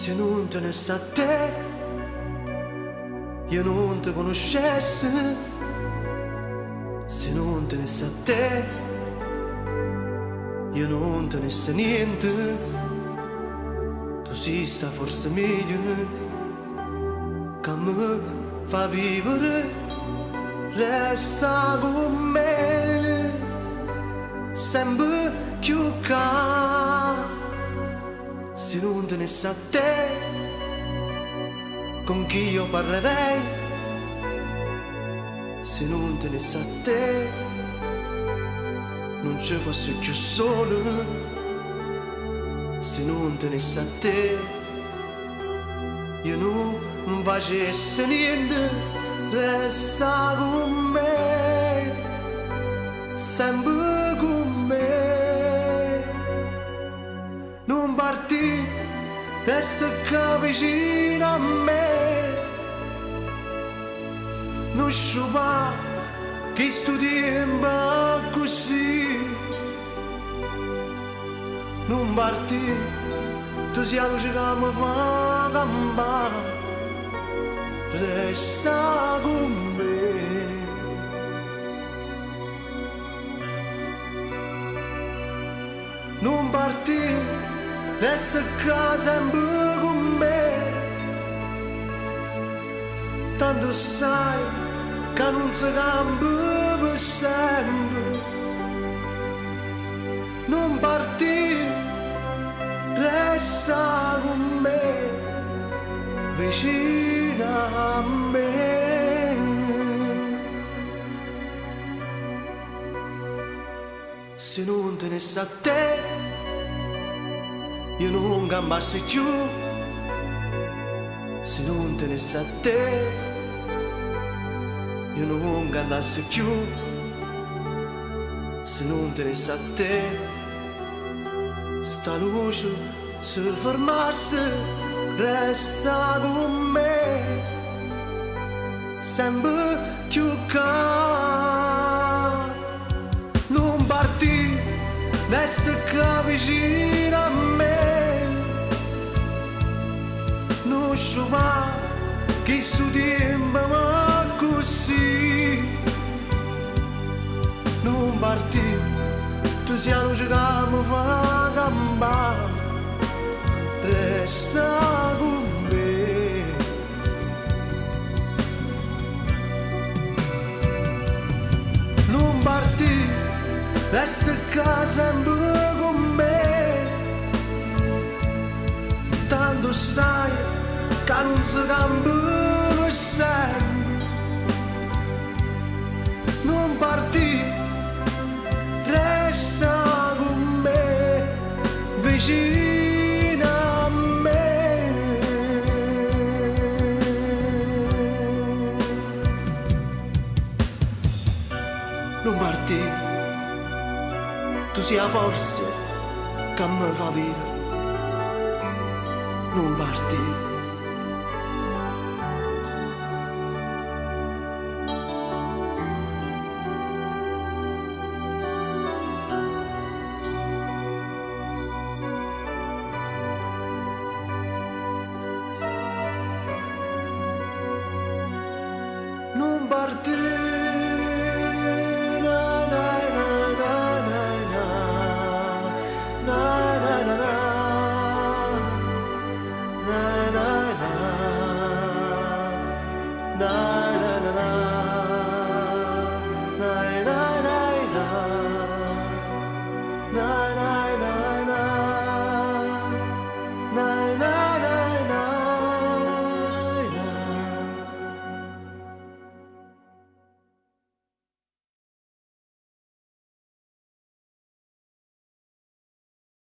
Se non tenesse a te, io non ti conoscessi. Se non tenesse a te, io non tenesse niente. Tu si sta forse meglio, che mi fa vivere, resta con me, sempre più calmo. Se non tenesse a te, con chi io parlerei? Se non tenesse a te, non ci fosse più solo. Se non tenesse a te, io non facesse niente. Resta con me, sempre con me. Non parti, resta qua vicino a me. Non sciupa che sto tempo così. Non parti, tu sei la luce che mi fa campare. Resta con me. Non parti, resta qua sempre con me. Tanto sai che non si cambia per sempre. Non parti, resta con me, vicina a me. Se non tenesse a te, io non gambassi più. Se non tenesse a te, io non andassi più. Se non tenesse a te, sta luce si fermasse. Resta con me, sempre più calmo. Non parti, resta qua vicino a me. Non sciupa che sto tempo ma così. Non parti, tu sei la luce che mi fa campare. Resta con me. Non parti, resta qua sempre con me. Tanto sai che non si cambia sempre. Non parti, resta con me, vicino. Non parti, tu sia forse che mi fa vivere. Non parti. Non parti.